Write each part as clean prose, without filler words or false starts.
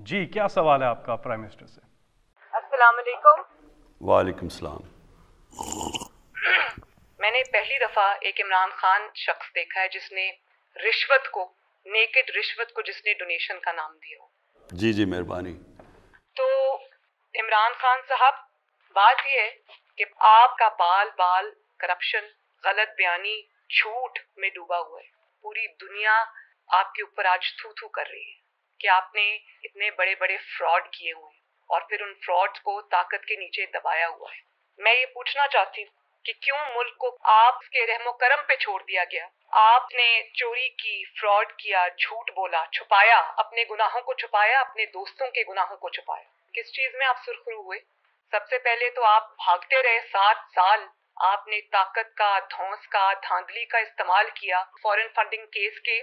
जी, क्या सवाल है आपका प्राइम मिनिस्टर से? अस्सलाम वालेकुम। वालेकुम सलाम। मैंने पहली दफा एक इमरान खान शख्स देखा है जिसने रिश्वत को, नेकेड रिश्वत को जिसने डोनेशन का नाम दिया हो। जी जी मेहरबानी। तो इमरान खान साहब, बात यह है कि आपका बाल बाल करप्शन, गलत बयानी, झूठ में डूबा हुआ है। पूरी दुनिया आपके ऊपर आज थू थू कर रही है कि आपने इतने बड़े बड़े फ्रॉड किए हुए हैं और फिर उन फ्रॉड्स को ताकत के नीचे दबाया हुआ है। मैं ये पूछना चाहती हूँ कि क्यों मुल्क को आपके रहमो करम पे छोड़ दिया गया? आपने चोरी की, फ्रॉड किया, झूठ बोला, छुपाया, अपने गुनाहों को छुपाया, अपने दोस्तों के गुनाहों को छुपाया। किस चीज में आप सुरखरू हुए? सबसे पहले तो आप भागते रहे 7 साल। आपने ताकत का, धौंस का, धांधली का इस्तेमाल किया। फॉरेन फंडिंग केस के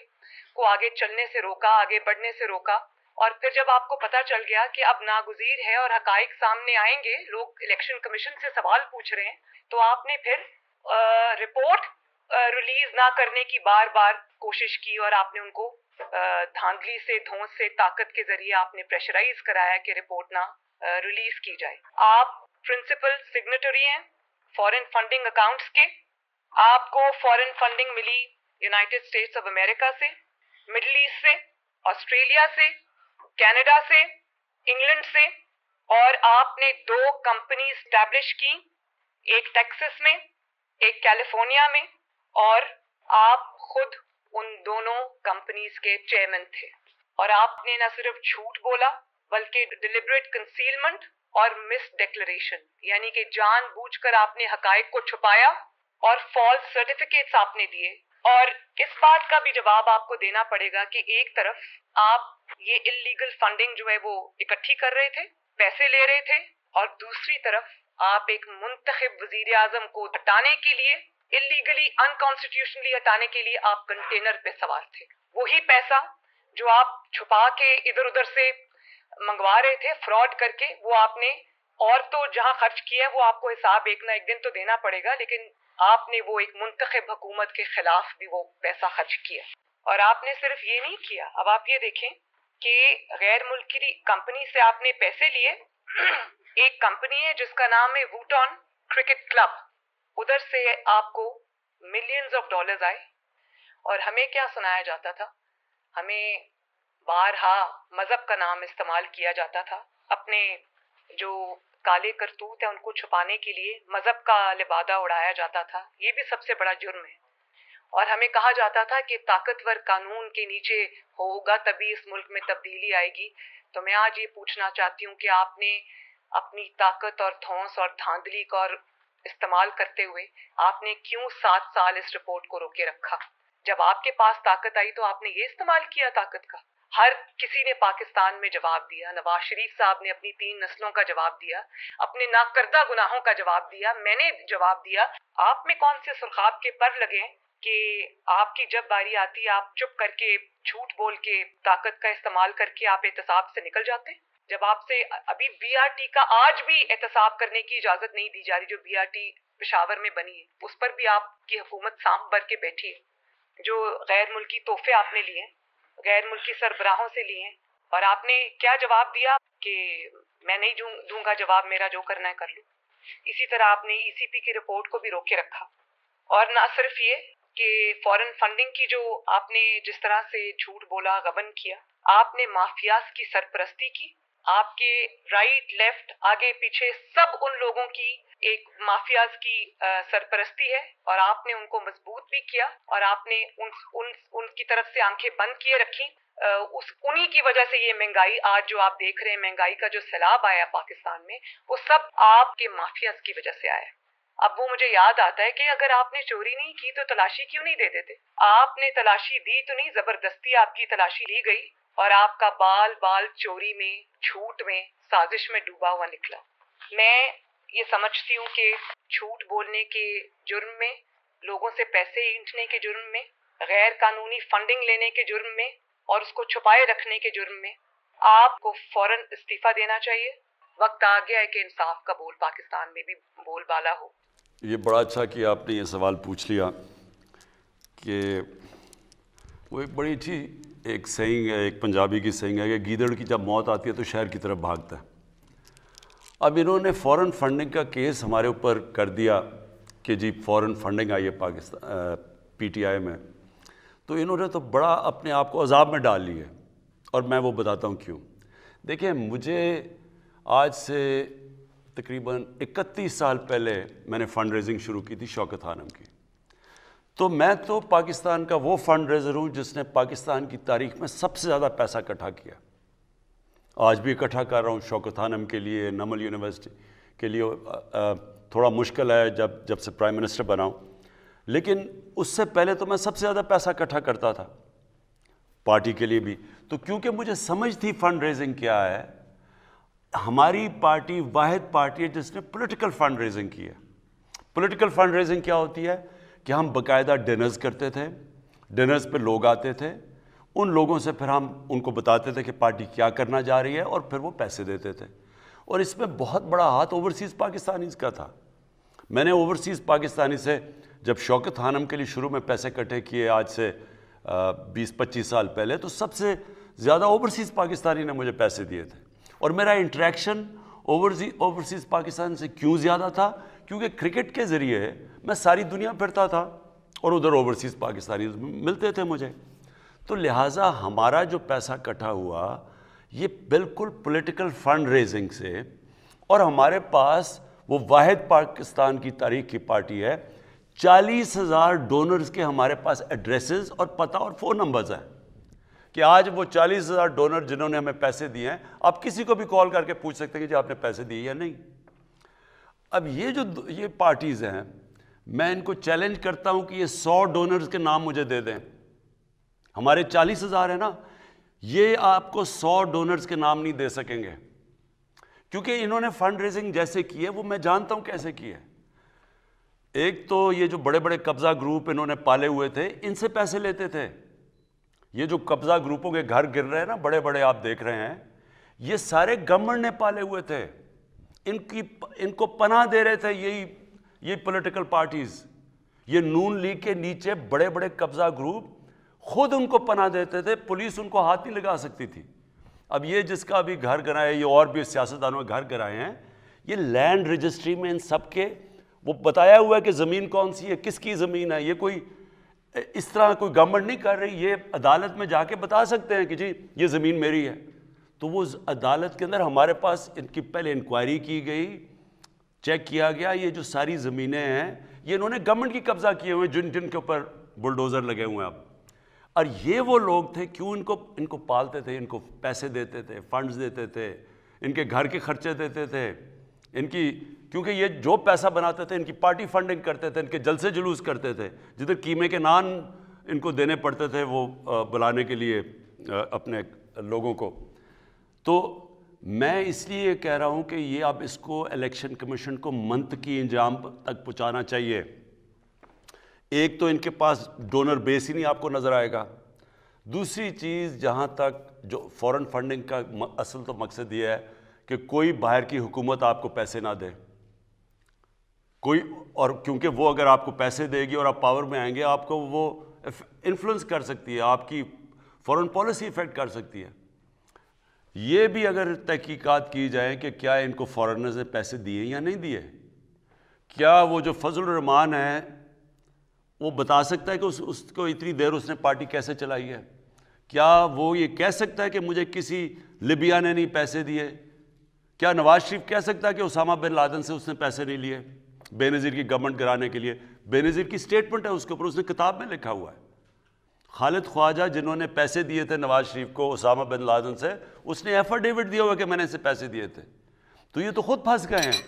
को आगे चलने से रोका, आगे बढ़ने से रोका। और फिर जब आपको पता चल गया कि अब नागुज़ीर है और हकाइक सामने आएंगे, लोग इलेक्शन कमीशन से सवाल पूछ रहे हैं, तो आपने फिर रिपोर्ट रिलीज ना करने की बार बार कोशिश की और आपने उनको धांधली से, धौंस से, ताकत के जरिए आपने प्रेशराइज कराया कि रिपोर्ट ना रिलीज की जाए। आप प्रिंसिपल सिग्नेटरी हैं फॉरेन फंडिंग अकाउंट्स के। आपको फॉरेन फंडिंग मिली यूनाइटेड स्टेट्स ऑफ अमेरिका से, मिडिल ईस्ट से, ऑस्ट्रेलिया से, कनाडा से, इंग्लैंड से, और आपने 2 कंपनी स्टैब्लिश की, एक टेक्सास में, एक कैलिफोर्निया में, और आप खुद उन दोनों कंपनीज के चेयरमैन थे। और आपने न सिर्फ झूठ बोला बल्कि डिलिबरेट कंसीलमेंट और मिस डिक्लेरेशन, यानी कि जानबूझकर आपने हकाइक को छुपाया और फॉल्स सर्टिफिकेट्स आपने दिए। और इस बात का भी जवाब आपको देना पड़ेगा कि एक तरफ आप ये इल्लीगल फंडिंग जो है वो इकट्ठी कर रहे थे, पैसे ले रहे थे, और दूसरी तरफ आप एक मुंतखब वजीर आजम को हटाने के लिए, इल्लीगली, अनकॉन्स्टिट्यूशनली हटाने के लिए आप कंटेनर पे सवार थे। वही पैसा जो आप छुपा के इधर उधर से मंगवा रहे थे फ्रॉड करके, वो आपने, और तो जहां खर्च किया है वो आपको हिसाब एक ना एक दिन तो देना पड़ेगा, लेकिन आपने वो एक मुंतखब हुकूमत के खिलाफ भी वो पैसा खर्च किया। और आपने सिर्फ ये नहीं किया, अब आप ये देखें कि गैर मुल्की कंपनी से आपने पैसे लिए। एक कंपनी है जिसका नाम है वूटॉन क्रिकेट क्लब, उधर से आपको मिलियंस ऑफ डॉलर्स आए। और हमें क्या सुनाया जाता था? हमें बारहा मजहब का नाम इस्तेमाल किया जाता था, अपने जो काले करतूत है उनको छुपाने के लिए मजहब का लिबादा उड़ाया जाता था। ये भी सबसे बड़ा जुर्म है। और हमें कहा जाता था कि ताकतवर कानून के नीचे होगा तभी इस मुल्क में तब्दीली आएगी। तो मैं आज ये पूछना चाहती हूँ कि आपने अपनी ताकत और धौंस और धांधली का इस्तेमाल करते हुए आपने क्यों 7 साल इस रिपोर्ट को रोके रखा? जब आपके पास ताकत आई तो आपने ये इस्तेमाल किया ताकत का। हर किसी ने पाकिस्तान में जवाब दिया। नवाज शरीफ साहब ने अपनी 3 नस्लों का जवाब दिया, अपने नाकर्दा गुनाहों का जवाब दिया, मैंने जवाब दिया। आप में कौन से सुरखाब के पर लगे कि आपकी जब बारी आती आप चुप करके, झूठ बोल के, ताकत का इस्तेमाल करके आप एहतसाब से निकल जाते? जब आपसे अभी बीआरटी का आज भी एहतसाब करने की इजाजत नहीं दी जा रही, जो बीआरटी पेशावर में बनी है उस पर भी आपकी हुकूमत सांप भर के बैठी है। जो गैर मुल्की तोहफे आपने लिए, गैर मुल्की सरबराहों से लिए, और आपने क्या जवाब दिया कि मैं नहीं दूंगा जवाब, मेरा जो करना है कर लो। इसी तरह आपने ईसीपी की रिपोर्ट को भी रोके रखा। और ना सिर्फ ये कि फॉरेन फंडिंग की जो आपने जिस तरह से झूठ बोला, गबन किया, आपने माफियाज की सरपरस्ती की। आपके राइट लेफ्ट आगे पीछे सब उन लोगों की एक माफियाज की सरपरस्ती है, और आपने उनको मजबूत भी किया, और आपने उनकी तरफ से आंखें बंद किए रखी। उन्हीं की वजह से ये महंगाई आज जो आप देख रहे हैं, महंगाई का जो सैलाब आया पाकिस्तान में, वो सब आपके माफियाज की वजह से आया। अब वो मुझे याद आता है कि अगर आपने चोरी नहीं की तो तलाशी क्यों नहीं दे देते? आपने तलाशी दी तो नहीं, जबरदस्ती आपकी तलाशी ली गई, और आपका बाल बाल चोरी में, झूठ में, साजिश में डूबा हुआ निकला। मैं ये समझती हूँ कि झूठ बोलने के जुर्म में, लोगों से पैसे ऐंठने के जुर्म में, गैर कानूनी फंडिंग लेने के जुर्म में, और उसको छुपाए रखने के जुर्म में आपको फौरन इस्तीफा देना चाहिए। वक्त आ गया है कि इंसाफ का बोल पाकिस्तान में भी बोलबाला हो। ये बड़ा अच्छा कि आपने ये सवाल पूछ लिया कि وہ ایک بڑی اچھی ایک سینگ ہے، ایک پنجابی کی سینگ ہے کہ گیدڑ کی جب موت آتی ہے تو شہر کی طرف بھاگتا ہے۔ اب انہوں نے فورن فنڈنگ کا کیس ہمارے اوپر کر دیا کہ جی فورن فنڈنگ آئی ہے پاکستان پی ٹی آئی میں، تو انہوں نے تو بڑا اپنے آپ کو عذاب میں ڈال لی ہے، اور میں وہ بتاتا ہوں کیوں۔ دیکھیں، مجھے آج سے تقریباً 31 سال پہلے میں نے فنڈ ریزنگ شروع کی تھی شوکت خانم کی، تو میں تو پاکستان کا وہ فنڈ ریزر ہوں جس نے پاکستان کی تاریخ میں سب سے زیادہ پیسہ اکٹھا کیا۔ آج بھی اکٹھا کر رہا ہوں شوکت خانم کے لیے، نمل یونیورسٹی کے لیے۔ تھوڑا مشکل ہے جب سے پرائم منسٹر بنا ہوں، لیکن اس سے پہلے تو میں سب سے زیادہ پیسہ اکٹھا کرتا تھا پارٹی کے لیے بھی۔ تو کیونکہ مجھے سمجھ تھی فنڈ ریزنگ کیا ہے، ہماری پارٹی واحد پارٹی ہے جس نے پولیٹیکل فنڈ ریزنگ کی ہے۔ پولیٹیکل فنڈ ریزنگ کیا ہوتی ہے کہ ہم باقاعدہ ڈنرز کرتے تھے، ڈنرز پہ لوگ آتے تھے، ان لوگوں سے پھر ہم ان کو بتاتے تھے کہ پارٹی کیا کرنا جا رہی ہے، اور پھر وہ پیسے دیتے تھے۔ اور اس میں بہت بڑا ہاتھ اوورسیز پاکستانیز کا تھا۔ میں نے اوورسیز پاکستانی سے جب شوکت خانم کے لیے شروع میں پیسے اکٹھے کیے آج سے 20-25 سال پہلے، تو سب سے زیادہ اوورسیز پاکستانی نے مجھے پیسے دیے تھے۔ اور میرا انٹریکشن اوورسیز پاکستان سے کیوں زیادہ تھا؟ کیونکہ کرکٹ کے ذریعے میں ساری دنیا پھرتا تھا اور ادھر اوورسیز پاکستانی ملتے تھے مجھے، تو لہٰذا ہمارا جو پیسہ اکٹھا ہوا یہ بالکل پولیٹیکل فنڈ ریزنگ سے، اور ہمارے پاس وہ واحد پاکستان کی تاریخ کی پارٹی ہے، 40,000 ڈونرز کے ہمارے پاس ایڈریسز اور پتہ اور فون نمبرز ہیں، کہ آج وہ 40,000 ڈونر جنہوں نے ہمیں پیسے دیے ہیں، آپ کسی کو بھی کال کر کے پوچھ سکتے ہیں کہ جی آپ نے پیسے دیے یا نہیں۔ اب یہ پارٹیز ہیں، میں ان کو چیلنج کرتا ہوں کہ یہ 100 ڈونرز کے نام مجھے دے دیں۔ ہمارے 40,000 ہیں نا، یہ آپ کو 100 ڈونرز کے نام نہیں دے سکیں گے، کیونکہ انہوں نے فنڈ ریزنگ جیسے کی ہے وہ میں جانتا ہوں کیسے کی ہے۔ ایک تو یہ جو بڑے بڑے قبضہ گروپ انہوں نے پالے ہوئے تھے، ان سے پیسے لیتے تھے۔ یہ جو قبضہ گروپوں کے گھر گر رہے ہیں نا بڑے بڑے، آپ دیکھ رہے ہیں، یہ سارے گورنمنٹ نے پالے ہوئے تھے، ان کو پناہ دے رہے تھے یہی پولیٹیکل پارٹیز۔ یہ نون لیگ کے نیچے بڑے بڑے قبضہ گروپ خود ان کو پناہ دیتے تھے، پولیس ان کو ہاتھ نہیں لگا سکتی تھی۔ اب یہ جس کا بھی گھر گرائے، یہ اور بھی سیاستدانوں کے گھر گرائے ہیں، یہ لینڈ رجسٹری میں ان سب کے وہ بتایا ہوا ہے کہ زمین کون سی ہے، کس کی زمین ہے۔ یہ کوئی اس طرح کوئی گورنمنٹ نہیں کر رہی، یہ عدالت میں جا کے بتا سکتے ہیں کہ جی یہ زمین میری ہے۔ تو وہ عدالت کے اندر ہمارے پاس ان کی پہلے انکوائری کی گئی، چیک کیا گیا، یہ جو ساری زمینیں ہیں یہ انہوں نے گورنمنٹ کی قبضہ کیے ہوئے، جن کے اوپر بلڈوزر لگے ہوئے ہیں اب۔ اور یہ وہ لوگ تھے، کیوں ان کو پالتے تھے، ان کو پیسے دیتے تھے، فنڈز دیتے تھے، ان کے گھر کے خرچے دیتے تھے، کیونکہ یہ جو پیسہ بناتے تھے ان کی پارٹی فنڈنگ کرتے تھے، ان کے جلسے جلوس کرتے تھے، جدھر قیمے کے نان ان کو دینے پڑتے تھے وہ بلانے کے لیے اپنے لوگوں کو۔ تو میں اس لیے کہہ رہا ہوں کہ یہ اب اس کو الیکشن کمیشن کو منطقی انجام تک پہنچانا چاہیے۔ ایک تو ان کے پاس ڈونر بیس ہی نہیں آپ کو نظر آئے گا۔ دوسری چیز، جہاں تک جو فورن فنڈنگ کا اصل تو مقصد یہ ہے کہ کوئی باہر کی حکومت آپ کو پیسے نہ دے، اور کیونکہ وہ اگر آپ کو پیسے دے گی اور آپ پاور میں آئیں گے، آپ کو وہ انفلوئنس کر سکتی ہے، آپ کی فورن پالیسی افیکٹ کر سکتی ہے۔ یہ بھی اگر تحقیقات کی جائیں کہ کیا ان کو فارنرز نے پیسے دیے یا نہیں دیے، کیا وہ جو فضل الرحمان ہے وہ بتا سکتا ہے کہ اس کو اتنی دیر اس نے پارٹی کیسے چلائی ہے؟ کیا وہ یہ کہہ سکتا ہے کہ مجھے کسی لیبیا نے نہیں پیسے دیے؟ کیا نواز شریف کہہ سکتا ہے کہ اسامہ بن لادن سے اس نے پیسے نہیں لیے بے نظیر کی گورنمنٹ گرانے کے لیے؟ بے نظیر کی سٹیٹمنٹ ہے اس کے اوپر، اس نے کتاب میں لکھا ہوا ہے۔ خالد خواجہ جنہوں نے پیسے دیے تھے نواز شریف کو اسامہ بن لادن سے، اس نے ایفیڈیوٹ دیا ہوا کہ میں نے اسے پیسے دیے تھے۔ تو یہ تو خود پھنس گئے ہیں۔